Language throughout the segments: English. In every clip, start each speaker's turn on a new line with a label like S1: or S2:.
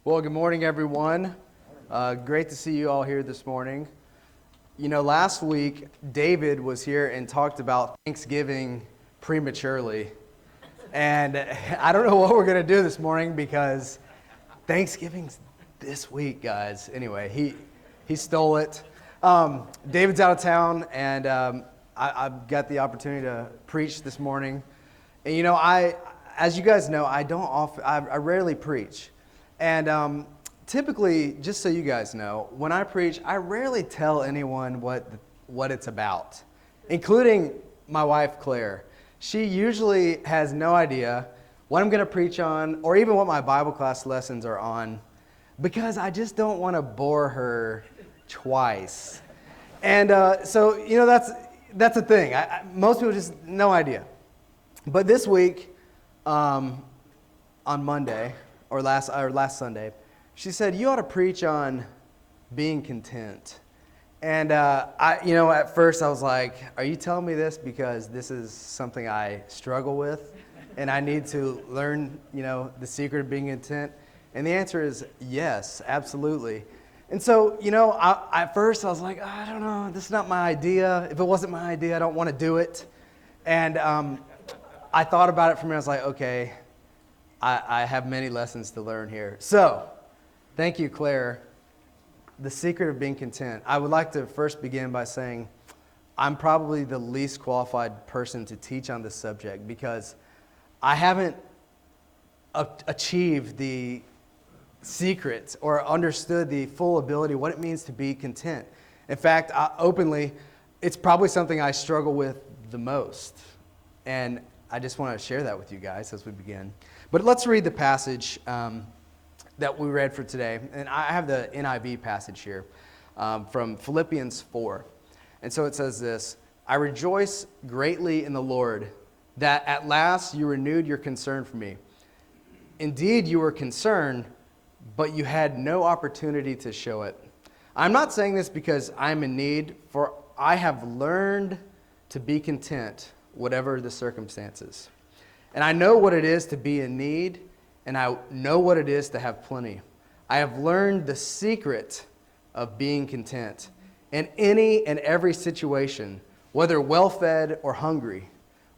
S1: Well, good morning, everyone. Great to see you all here this morning. You know, last week, David was here and talked about Thanksgiving prematurely. And I don't know what we're going to do this morning because Thanksgiving's this week, guys. Anyway, he stole it. David's out of town, and I've got the opportunity to preach this morning. And you know, as you guys know, I rarely preach. And typically, just so you guys know, when I preach, I rarely tell anyone what it's about, including my wife, Claire. She usually has no idea what I'm going to preach on or even what my Bible class lessons are on because I just don't want to bore her twice. And so, you know, that's a thing. Most people just no idea. But this week, on Monday, or last Sunday, she said, you ought to preach on being content. And at first I was like, are you telling me this because this is something I struggle with and I need to learn, the secret of being content? And the answer is yes, absolutely. And so, at first I was like, I don't know, this is not my idea. If it wasn't my idea, I don't want to do it. And I thought about it for a minute. I was like, okay, I have many lessons to learn here. So, thank you, Claire. The secret of being content. I would like to first begin by saying I'm probably the least qualified person to teach on this subject because I haven't achieved the secret or understood the full ability, what it means to be content. In fact, openly, it's probably something I struggle with the most. And I just want to share that with you guys as we begin. But let's read the passage that we read for today. And I have the NIV passage here from Philippians 4. And so it says this, I rejoice greatly in the Lord that at last you renewed your concern for me. Indeed, you were concerned, but you had no opportunity to show it. I'm not saying this because I'm in need, for I have learned to be content, whatever the circumstances. And I know what it is to be in need, and I know what it is to have plenty. I have learned the secret of being content in any and every situation, whether well-fed or hungry,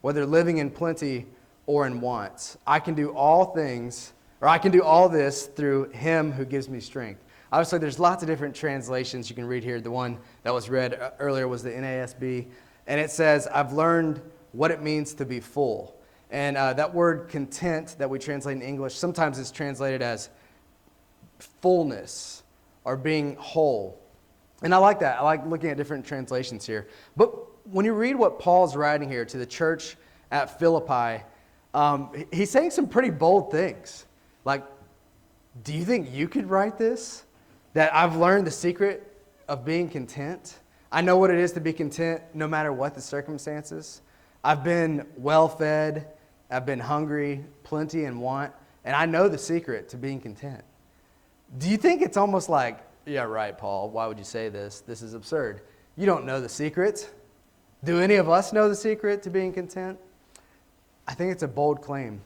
S1: whether living in plenty or in want. I can do all this through Him who gives me strength. Obviously, there's lots of different translations you can read here. The one that was read earlier was the NASB, and it says, I've learned what it means to be full. And that word content that we translate in English, sometimes it's translated as fullness or being whole. And I like that. I like looking at different translations here. But when you read what Paul's writing here to the church at Philippi, he's saying some pretty bold things. Like, do you think you could write this? That I've learned the secret of being content. I know what it is to be content no matter what the circumstances. I've been well-fed, I've been hungry, plenty and want, and I know the secret to being content. Do you think it's almost like, yeah, right, Paul, why would you say this? This is absurd. You don't know the secret. Do any of us know the secret to being content? I think it's a bold claim.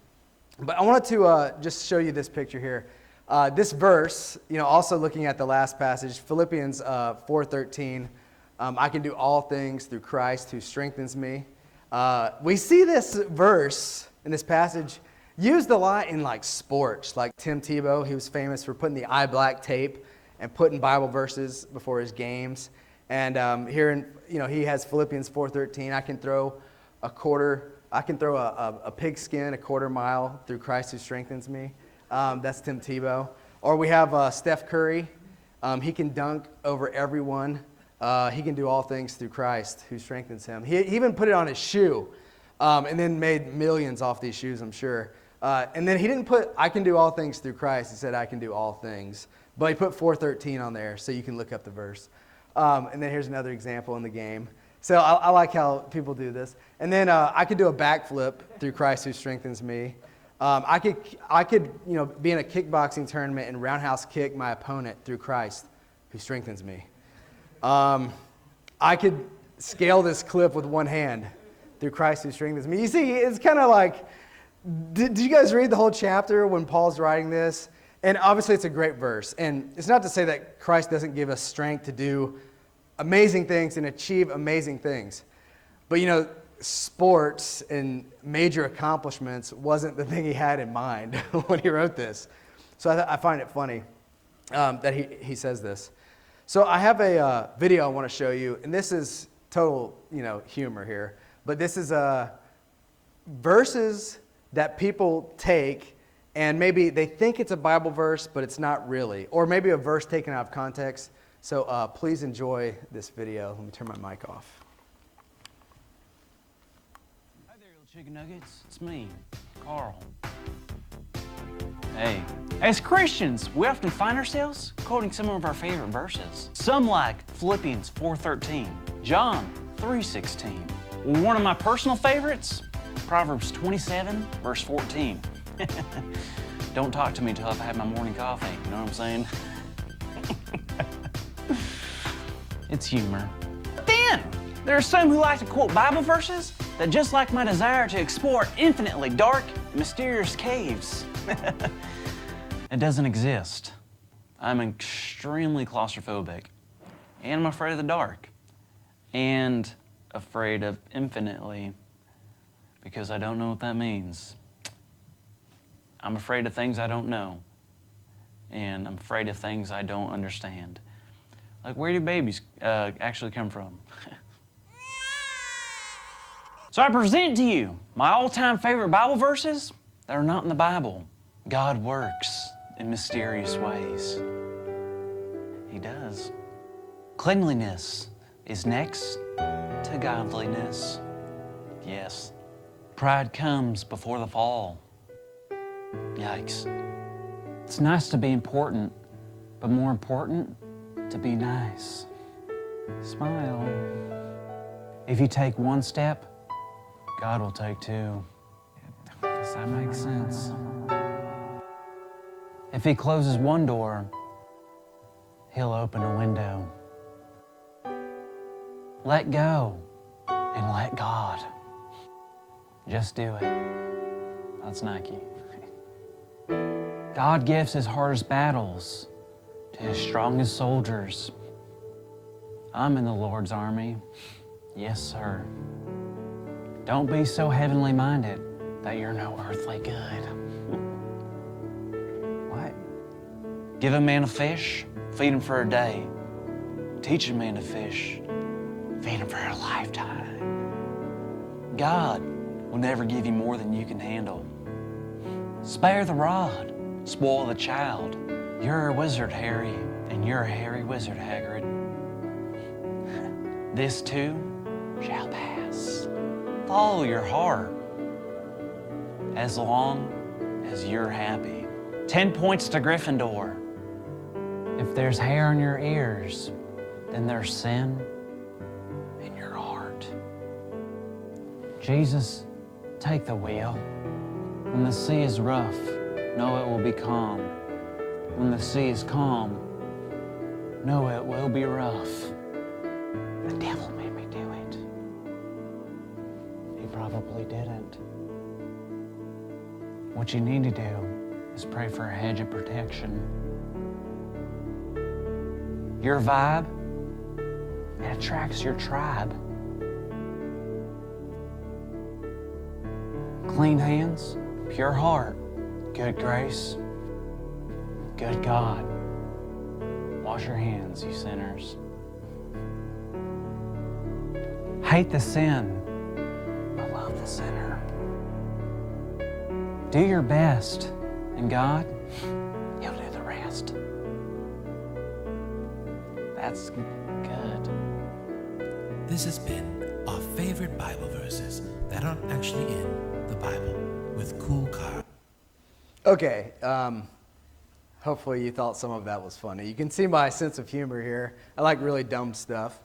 S1: But I wanted to just show you this picture here. This verse, also looking at the last passage, Philippians 4:13, I can do all things through Christ who strengthens me. We see this verse in this passage used a lot in like sports, like Tim Tebow. He was famous for putting the eye black tape and putting Bible verses before his games. And he has Philippians 4:13. I can throw a pigskin a quarter mile through Christ who strengthens me. That's Tim Tebow. Or we have Steph Curry. He can dunk over everyone. He can do all things through Christ who strengthens him. He even put it on his shoe and then made millions off these shoes, I'm sure. And then he didn't put, I can do all things through Christ. He said, I can do all things. But he put 4:13 on there so you can look up the verse. And then here's another example in the game. So I like how people do this. And then I could do a backflip through Christ who strengthens me. I could be in a kickboxing tournament and roundhouse kick my opponent through Christ who strengthens me. I could scale this cliff with one hand through Christ who strengthens me. You see, it's kind of like, did you guys read the whole chapter when Paul's writing this? And obviously it's a great verse. And it's not to say that Christ doesn't give us strength to do amazing things and achieve amazing things. But sports and major accomplishments wasn't the thing he had in mind when he wrote this. So I find it funny that he says this. So I have a video I want to show you, and this is total humor here. But this is verses that people take, and maybe they think it's a Bible verse, but it's not really. Or maybe a verse taken out of context. So please enjoy this video. Let me turn my mic off.
S2: Hi there, little chicken nuggets. It's me, Carl. Hey, as Christians, we often find ourselves quoting some of our favorite verses. Some like Philippians 4:13, John 3:16. One of my personal favorites, Proverbs 27, verse 14. Don't talk to me until I've had my morning coffee, you know what I'm saying? It's humor. But then, there are some who like to quote Bible verses that, just like my desire to explore infinitely dark and mysterious caves, it doesn't exist. I'm extremely claustrophobic, and I'm afraid of the dark, and afraid of infinitely, because I don't know what that means. I'm afraid of things I don't know, and I'm afraid of things I don't understand. Like, where do babies actually come from? So I present to you my all-time favorite Bible verses that are not in the Bible. God works in mysterious ways. He does. Cleanliness is next to godliness. Yes. Pride comes before the fall. Yikes. It's nice to be important, but more important, to be nice. Smile. If you take one step, God will take two. Does that make sense? If He closes one door, He'll open a window. Let go and let God. Just do it. That's Nike. God gives His hardest battles to His strongest soldiers. I'm in the Lord's army. Yes, sir. Don't be so heavenly minded that you're no earthly good. What? Give a man a fish, feed him for a day. Teach a man to fish, feed him for a lifetime. God will never give you more than you can handle. Spare the rod, spoil the child. You're a wizard, Harry, and you're a hairy wizard, Hagrid. This too shall pass. Follow your heart as long as you're happy. 10 points to Gryffindor. If there's hair in your ears, then there's sin in your heart. Jesus, take the wheel. When the sea is rough, know it will be calm. When the sea is calm, know it will be rough. The devil made me do it. He probably didn't. What you need to do is pray for a hedge of protection. Your vibe, it attracts your tribe. Clean hands, pure heart, good grace, good God. Wash your hands, you sinners. Hate the sin, but love the sinner. Do your best, and God, He'll do the rest. That's good.
S3: This has been our favorite Bible verses that aren't actually in the Bible with Cool Carl.
S1: Okay, hopefully you thought some of that was funny. You can see my sense of humor here. I like really dumb stuff.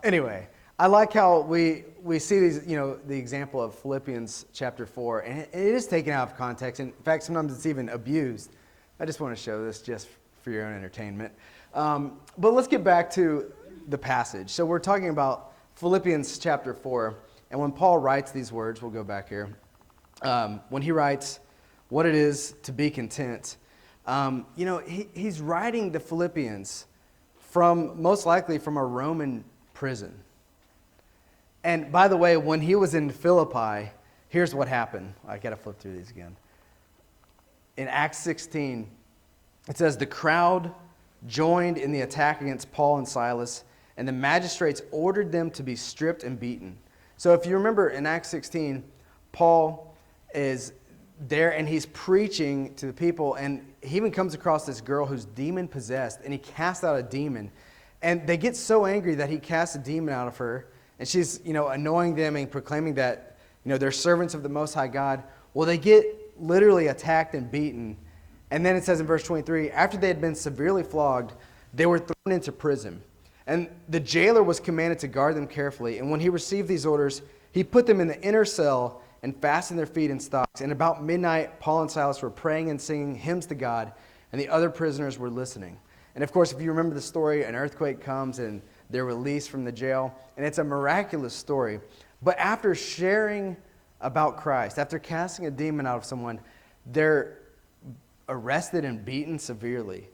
S1: Anyway, I like how we see these, the example of Philippians chapter 4, and it is taken out of context. In fact, sometimes it's even abused. I just want to show this just for your own entertainment. But let's get back to the passage. So we're talking about Philippians chapter 4, and when Paul writes these words, we'll go back here. When he writes what it is to be content, He's writing the Philippians most likely from a Roman prison. And by the way, when he was in Philippi, here's what happened. I got to flip through these again. In Acts 16, it says, the crowd joined in the attack against Paul and Silas, and the magistrates ordered them to be stripped and beaten. So if you remember in Acts 16, Paul is there and he's preaching to the people, and he even comes across this girl who's demon-possessed, and he casts out a demon. And they get so angry that he casts a demon out of her, and she's, annoying them and proclaiming that, they're servants of the Most High God. Well, they get literally attacked and beaten. And then it says in verse 23, after they had been severely flogged, they were thrown into prison. And the jailer was commanded to guard them carefully. And when he received these orders, he put them in the inner cell and fastened their feet in stocks. And about midnight, Paul and Silas were praying and singing hymns to God, and the other prisoners were listening. And of course, if you remember the story, an earthquake comes and they're released from the jail. And it's a miraculous story. But after sharing about Christ, after casting a demon out of someone, they're arrested and beaten severely.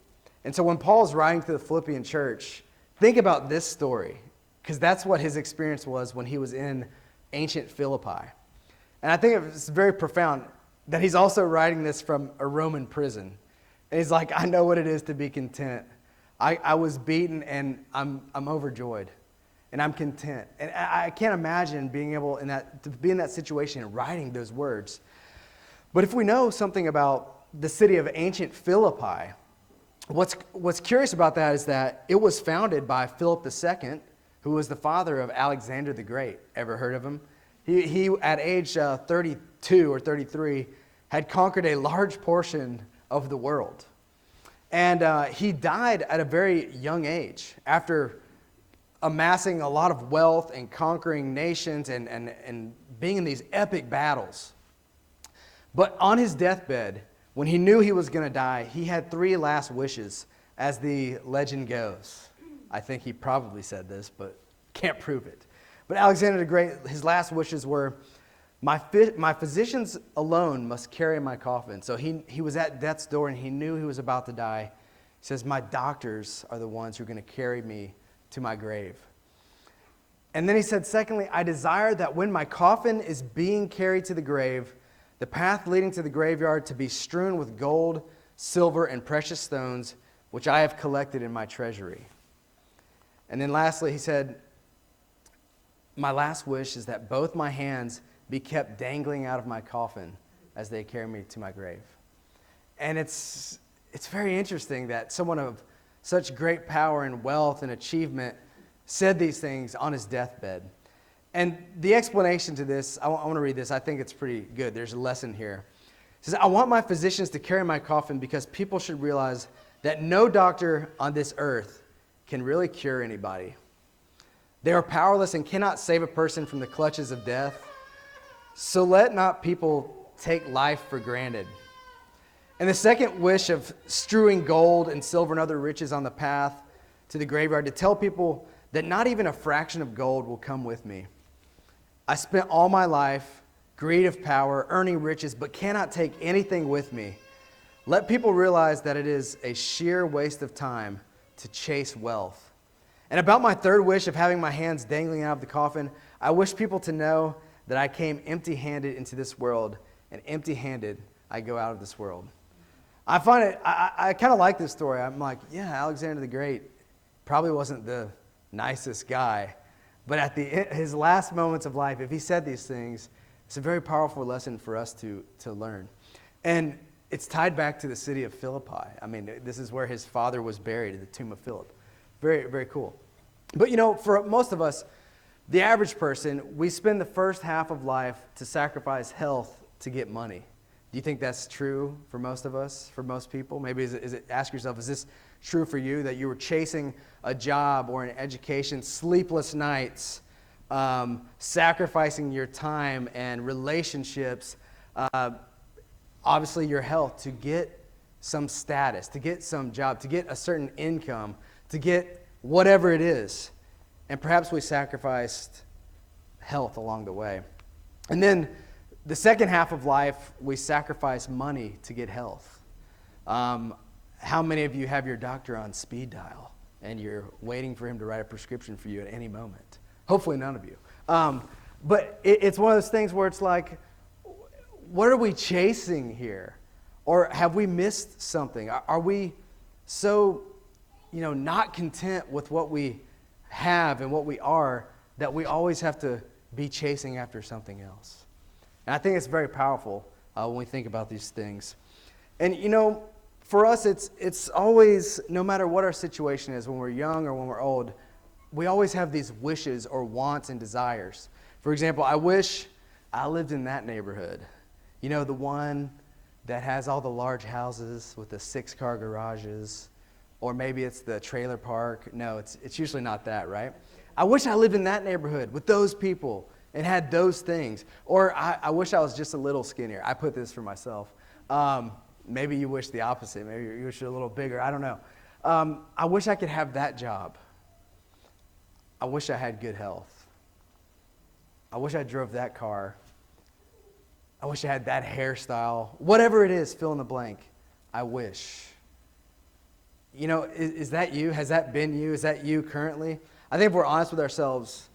S1: And so when Paul's writing to the Philippian church, think about this story, because that's what his experience was when he was in ancient Philippi. And I think it's very profound that he's also writing this from a Roman prison. And he's like, I know what it is to be content. I was beaten and I'm overjoyed. And I'm content. And I can't imagine being able to be in that situation and writing those words. But if we know something about the city of ancient Philippi, what's curious about that is that it was founded by Philip II, who was the father of Alexander the Great. Ever heard of him? He at age 32 or 33, had conquered a large portion of the world. And he died at a very young age after amassing a lot of wealth and conquering nations and being in these epic battles. But on his deathbed, when he knew he was going to die, he had 3 last wishes, as the legend goes. I think he probably said this, but can't prove it. But Alexander the Great, his last wishes were, my physicians alone must carry my coffin. So he was at death's door and he knew he was about to die. He says, my doctors are the ones who are going to carry me to my grave. And then he said, secondly, I desire that when my coffin is being carried to the grave, the path leading to the graveyard to be strewn with gold, silver, and precious stones, which I have collected in my treasury. And then lastly, he said, my last wish is that both my hands be kept dangling out of my coffin as they carry me to my grave. And it's very interesting that someone of such great power and wealth and achievement said these things on his deathbed. And the explanation to this, I want to read this. I think it's pretty good. There's a lesson here. It says, I want my physicians to carry my coffin because people should realize that no doctor on this earth can really cure anybody. They are powerless and cannot save a person from the clutches of death. So let not people take life for granted. And the second wish of strewing gold and silver and other riches on the path to the graveyard, to tell people that not even a fraction of gold will come with me. I spent all my life, greed of power, earning riches, but cannot take anything with me. Let people realize that it is a sheer waste of time to chase wealth. And about my third wish of having my hands dangling out of the coffin, I wish people to know that I came empty-handed into this world, and empty-handed I go out of this world. I find it, I kind of like this story. I'm like, yeah, Alexander the Great probably wasn't the nicest guy, but at his last moments of life, if he said these things, it's a very powerful lesson for us to learn. And it's tied back to the city of Philippi. I mean, this is where his father was buried, in the tomb of Philip. Very, very cool. But for most of us, the average person, we spend the first half of life to sacrifice health to get money. Do you think that's true for most of us, for most people? Maybe ask yourself, is this true for you, that you were chasing a job or an education, sleepless nights, sacrificing your time and relationships, obviously your health, to get some status, to get some job, to get a certain income, to get whatever it is. And perhaps we sacrificed health along the way. And then the second half of life, we sacrifice money to get health. How many of you have your doctor on speed dial and you're waiting for him to write a prescription for you at any moment? Hopefully none of you. But it's one of those things where it's like, what are we chasing here? Or have we missed something? Are we so, not content with what we have and what we are that we always have to be chasing after something else? And I think it's very powerful when we think about these things. And, for us, it's always, no matter what our situation is, when we're young or when we're old, we always have these wishes or wants and desires. For example, I wish I lived in that neighborhood. The one that has all the large houses with the 6-car garages, or maybe it's the trailer park. No, it's usually not that, right? I wish I lived in that neighborhood with those people and had those things. Or I wish I was just a little skinnier. I put this for myself. Maybe you wish the opposite. Maybe you wish you're a little bigger. I don't know. I wish I could have that job. I wish I had good health. I wish I drove that car. I wish I had that hairstyle. Whatever it is, fill in the blank. I wish. Is that you? Has that been you? Is that you currently? I think if we're honest with ourselves,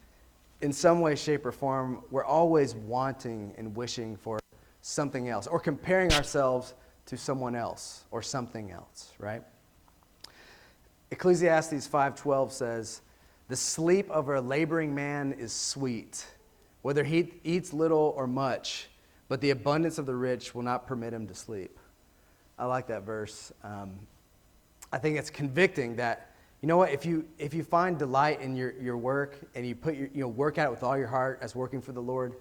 S1: in some way, shape, or form, we're always wanting and wishing for something else, or comparing ourselves to someone else or something else, right? Ecclesiastes 5:12 says, "The sleep of a laboring man is sweet, whether he eats little or much, but the abundance of the rich will not permit him to sleep." I like that verse. I think it's convicting that, if you find delight in your work and you put work at it with all your heart as working for the Lord,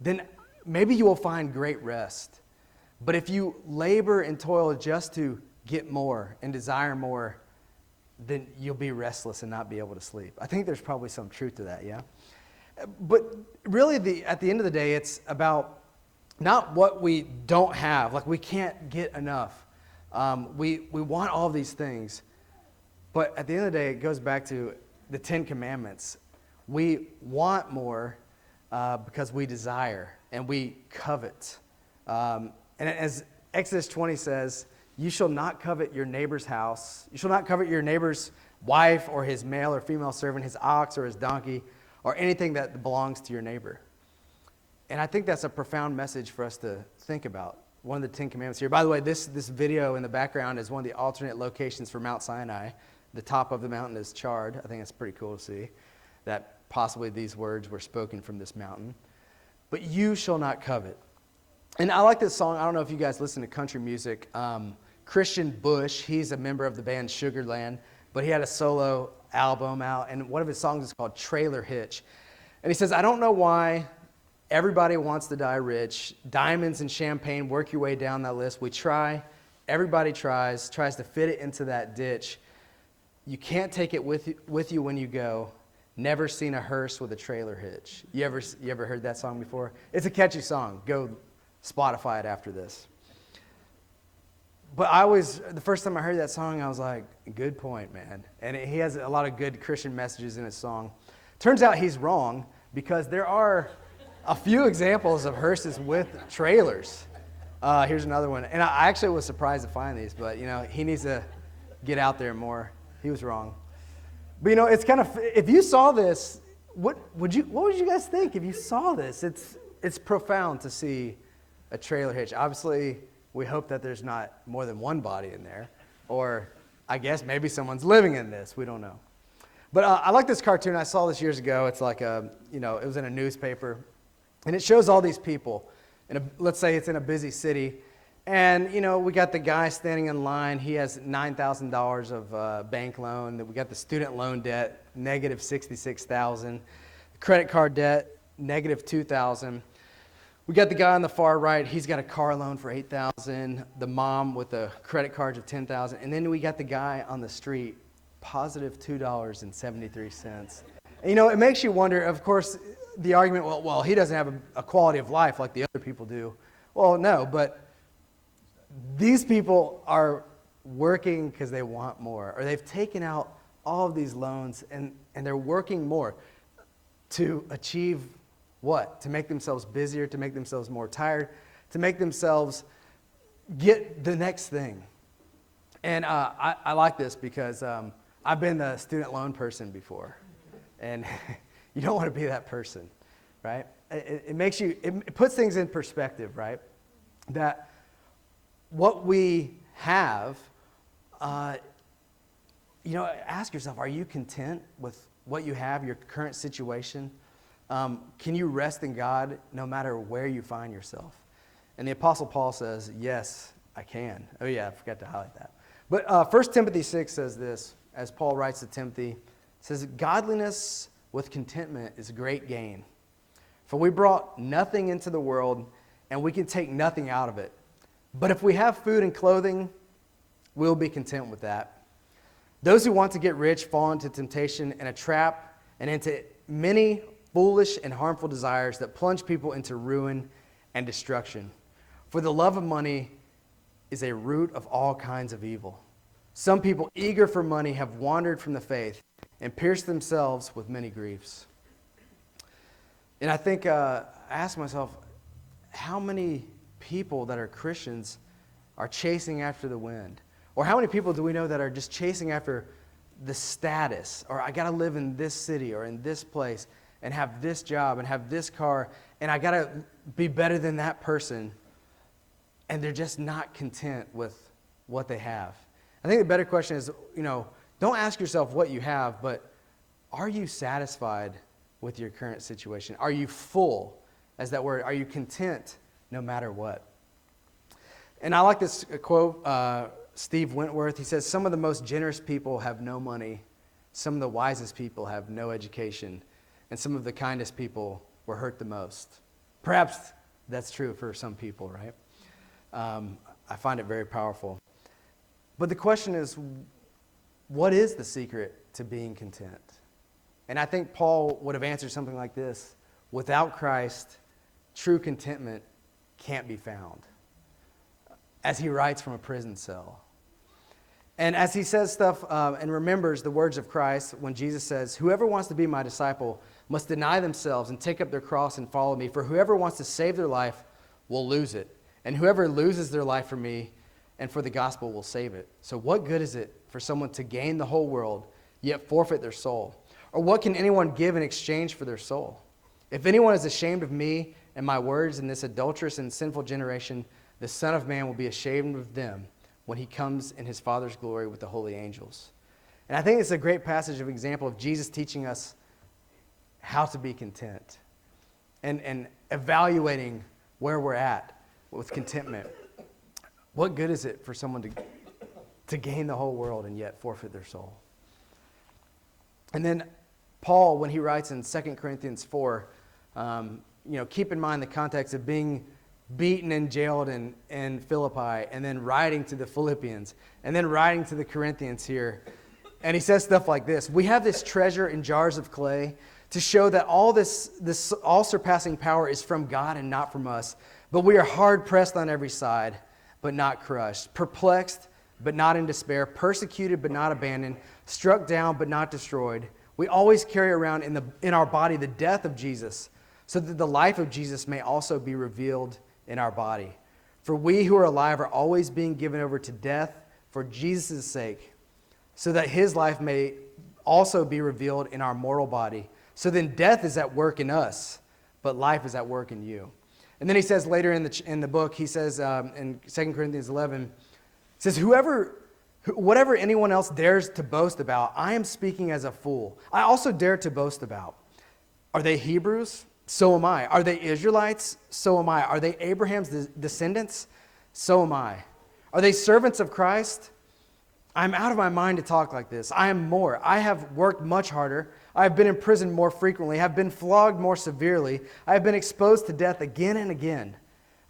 S1: then maybe you will find great rest. But if you labor and toil just to get more and desire more, then you'll be restless and not be able to sleep. I think there's probably some truth to that, yeah? But really, at the end of the day, it's about not what we don't have. Like, we can't get enough. We want all these things. But at the end of the day, it goes back to the 10 Commandments. We want more because we desire and we covet. And as Exodus 20 says, "You shall not covet your neighbor's house. You shall not covet your neighbor's wife or his male or female servant, his ox or his donkey, or anything that belongs to your neighbor." And I think that's a profound message for us to think about. One of the 10 Commandments here. By the way, this video in the background is one of the alternate locations for Mount Sinai. The top of the mountain is charred. I think it's pretty cool to see that possibly these words were spoken from this mountain. But you shall not covet. And I like this song. I don't know if you guys listen to country music. Christian Bush, he's a member of the band Sugarland, but he had a solo album out, and one of his songs is called Trailer Hitch. And he says, "I don't know why everybody wants to die rich. Diamonds and champagne, work your way down that list. We try. Everybody tries to fit it into that ditch. You can't take it with you when you go. Never seen a hearse with a trailer hitch." You ever heard that song before? It's a catchy song. Go Spotify it after this. But the first time I heard that song, I was like, good point, man. And he has a lot of good Christian messages in his song. Turns out he's wrong, because there are a few examples of hearses with trailers. Here's another one. And I actually was surprised to find these, but he needs to get out there more. He was wrong. But it's kind of, if you saw this, what would you guys think if you saw this? It's profound to see a trailer hitch. Obviously, we hope that there's not more than one body in there, or I guess maybe someone's living in this. We don't know. But I like this cartoon. I saw this years ago. It's like it was in a newspaper, and it shows all these people. Let's say it's in a busy city, and we got the guy standing in line. He has $9,000 of bank loan. We got the student loan debt, negative $66,000. Credit card debt, negative $2,000. We got the guy on the far right. He's got a car loan for $8,000. The mom with the credit cards of $10,000. And then we got the guy on the street, positive $2.73. And, it makes you wonder, of course, the argument, well, he doesn't have a quality of life like the other people do. Well, no, but these people are working because they want more, or they've taken out all of these loans, and they're working more to achieve what? To make themselves busier, to make themselves more tired, to make themselves get the next thing. And I like this because I've been the student loan person before. And you don't want to be that person, right? It puts things in perspective, right? That what we have, ask yourself, are you content with what you have, your current situation? Can you rest in God no matter where you find yourself? And the Apostle Paul says, yes, I can. Oh yeah, I forgot to highlight that. But 1 Timothy 6 says this, as Paul writes to Timothy, it says, godliness with contentment is great gain. For we brought nothing into the world, and we can take nothing out of it. But if we have food and clothing, we'll be content with that. Those who want to get rich fall into temptation and a trap and into many foolish and harmful desires that plunge people into ruin and destruction. For the love of money is a root of all kinds of evil. Some people eager for money have wandered from the faith and pierced themselves with many griefs. And I think, I ask myself, how many people that are Christians are chasing after the wind? Or how many people do we know that are just chasing after the status? Or I got to live in this city or in this place and have this job and have this car, and I got to be better than that person. And they're just not content with what they have. I think the better question is, don't ask yourself what you have, but are you satisfied with your current situation? Are you full, as that word? Are you content no matter what? And I like this quote, Steve Wentworth. He says, some of the most generous people have no money. Some of the wisest people have no education. And some of the kindest people were hurt the most. Perhaps that's true for some people, right? I find it very powerful. But the question is, what is the secret to being content? And I think Paul would have answered something like this: without Christ, true contentment can't be found. As he writes from a prison cell. And as he says stuff and remembers the words of Christ when Jesus says, whoever wants to be my disciple must deny themselves and take up their cross and follow me. For whoever wants to save their life will lose it. And whoever loses their life for me and for the gospel will save it. So what good is it for someone to gain the whole world, yet forfeit their soul? Or what can anyone give in exchange for their soul? If anyone is ashamed of me and my words in this adulterous and sinful generation, the Son of Man will be ashamed of them when he comes in his Father's glory with the holy angels. And I think it's a great passage of example of Jesus teaching us how to be content and evaluating where we're at with contentment. What good is it for someone to gain the whole world and yet forfeit their soul? And then Paul, when he writes in 2 Corinthians 4, keep in mind the context of being beaten and jailed in Philippi, and then writing to the Philippians, and then writing to the Corinthians here. And he says stuff like this: we have this treasure in jars of clay to show that all this all-surpassing power is from God and not from us. But we are hard-pressed on every side, but not crushed, perplexed, but not in despair, persecuted, but not abandoned, struck down, but not destroyed. We always carry around in our body the death of Jesus, so that the life of Jesus may also be revealed in our body. For we who are alive are always being given over to death for Jesus' sake, so that his life may also be revealed in our mortal body. So then death is at work in us, but life is at work in you. And then he says later in the book, he says in 2 Corinthians 11, he says, whatever anyone else dares to boast about, I am speaking as a fool. I also dare to boast about. Are they Hebrews? So am I. Are they Israelites? So am I. Are they Abraham's descendants? So am I. Are they servants of Christ? I'm out of my mind to talk like this. I am more. I have worked much harder. I have been in prison more frequently. I have been flogged more severely. I have been exposed to death again and again.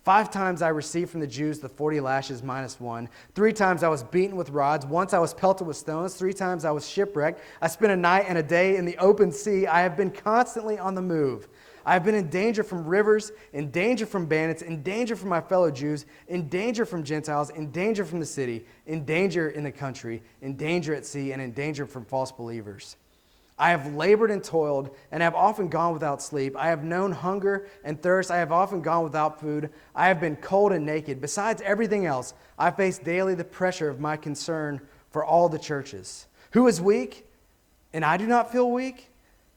S1: 5 times I received from the Jews the 40 lashes minus 1. 3 times I was beaten with rods. Once I was pelted with stones. 3 times I was shipwrecked. I spent a night and a day in the open sea. I have been constantly on the move. I have been in danger from rivers, in danger from bandits, in danger from my fellow Jews, in danger from Gentiles, in danger from the city, in danger in the country, in danger at sea, and in danger from false believers. I have labored and toiled, and have often gone without sleep. I have known hunger and thirst. I have often gone without food. I have been cold and naked. Besides everything else, I face daily the pressure of my concern for all the churches. Who is weak, and I do not feel weak?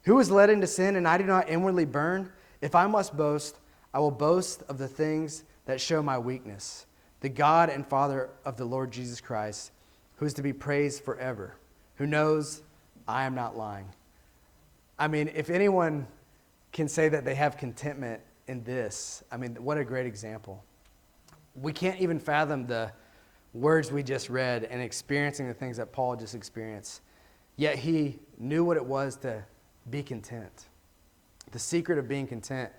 S1: Who is led into sin, and I do not inwardly burn? If I must boast, I will boast of the things that show my weakness. The God and Father of the Lord Jesus Christ, who is to be praised forever, who knows I am not lying. I mean, if anyone can say that they have contentment in this, I mean, what a great example. We can't even fathom the words we just read and experiencing the things that Paul just experienced. Yet he knew what it was to be content. The secret of being content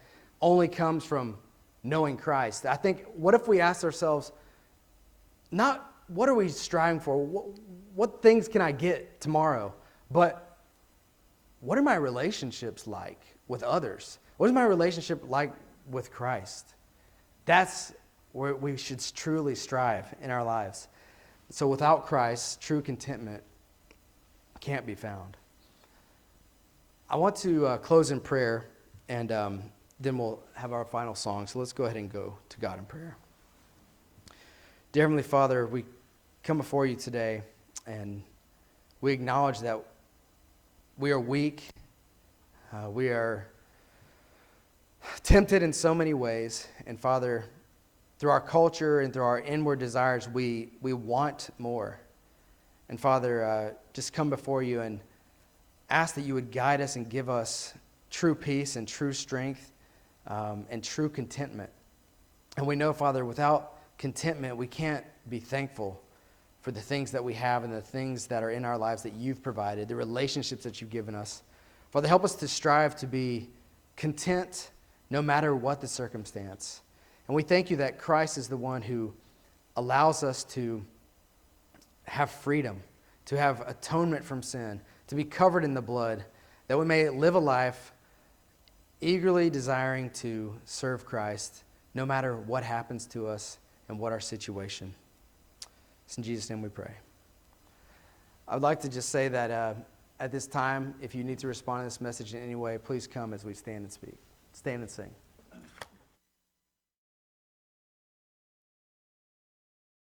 S1: only comes from knowing Christ. I think, what if we asked ourselves, not what are we striving for? What things can I get tomorrow? But what are my relationships like with others? What is my relationship like with Christ? That's where we should truly strive in our lives. So without Christ, true contentment can't be found. I want to close in prayer, and then we'll have our final song. So let's go ahead and go to God in prayer. Dear Heavenly Father, we come before you today, and we acknowledge that we are weak. We are tempted in so many ways. And Father, through our culture and through our inward desires, we want more. And Father, just come before you and ask that you would guide us and give us true peace and true strength and true contentment. And we know, Father, without contentment, we can't be thankful for the things that we have and the things that are in our lives that you've provided, the relationships that you've given us. Father, help us to strive to be content no matter what the circumstance. And we thank you that Christ is the one who allows us to have freedom, to have atonement from sin, to be covered in the blood, that we may live a life eagerly desiring to serve Christ no matter what happens to us and what our situation. It's in Jesus' name we pray. I would like to just say that at this time, if you need to respond to this message in any way, please come as we stand and speak. Stand and sing.